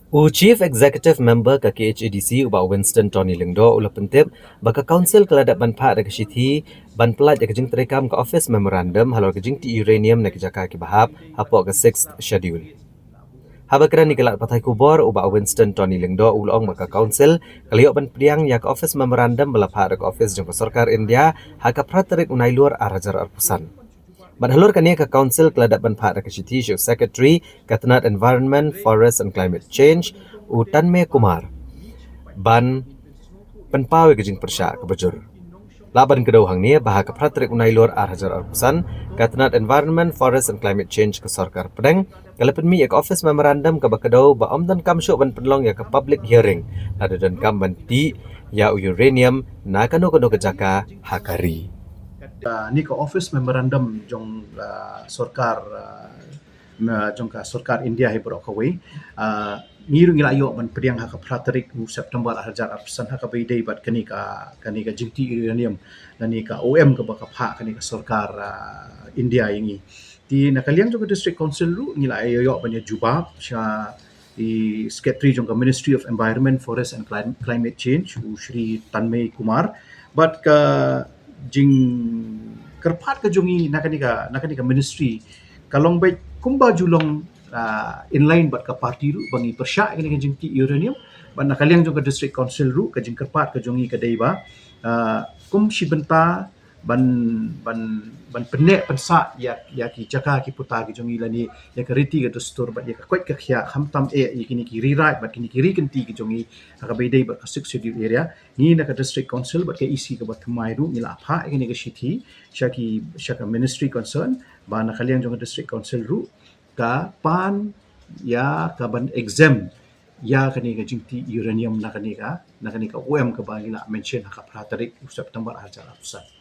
Chief Executive Member ka KHADC uba Winston Tony Lingdo ula pentip baka Council kelada banpa da kesithi ban pelat ya kejing terekam ke Office Memorandum halor kejing ti uranium na kejaka ki bahap hapo ke 6th schedule. Haba kera ni kelak patai kubor uba Winston Tony Lingdo ulong baka Council kaliok ban pediang ya ke Office Memorandum belapa da ke Office jangka Sarkar India haka praterik unai luar arajar arpusan. Badhalur kania ke Council kelada banpa da kesithi Chief Secretary Katanat Environment, Forest and Climate Change Tanme Kumar ban penpawe kejing persya kebajur. Laban kedau hang ni bahag kapratrik unai luar arhajar arpusan Katanat Environment, Forest and Climate Change ke Sarkar Pedang kalapan mi ek Office Memorandum ke bakadau ba om dan kam syuk ban penlong ya ke public hearing ada dan kam ban ti ya uranium na kanu ke jaka hakari. Ni ka office memorandum jong sarkar jong ka sarkar India he bro kawai ngiru ngila yo man pediang haka praterik u September 2000 haka beidei bat kani ka jingti uranium nani ka OM ka baka pha kani ka sarkar India yangi ti nakaliang jong ka district council lu ngila yo banya jubab sha di secretary jong ka Ministry of Environment, Forest and Climate Change u Shri Tanmay Kumar but ka jing kerpat ke jungi nakanika ministry kalong baik kumba julong inline bat ka party ru bangi persya kini jing ti uranium ban nakaliang jong ka district council ru ka jing kerpat ke jungi ka deiba kum si benta ban penek pensa ya ki jaka ki puta ki jongi lani ya ka riti ka dustur bat ya ka kwait ka khia hamtam kini ki rewrite bat kini ki rikenti ki jongi ka beidei bat ka 6 schedule area ni na ka district council bat ka isi ka bat mai ru ngila pha kini ka shithi shaka ministry concern ba na kaliang jong ka district council ru ka pan ya ka ban exam ya kani ka jingti uranium na kani ka OM ka ba ngila mention ka pratarik September 2000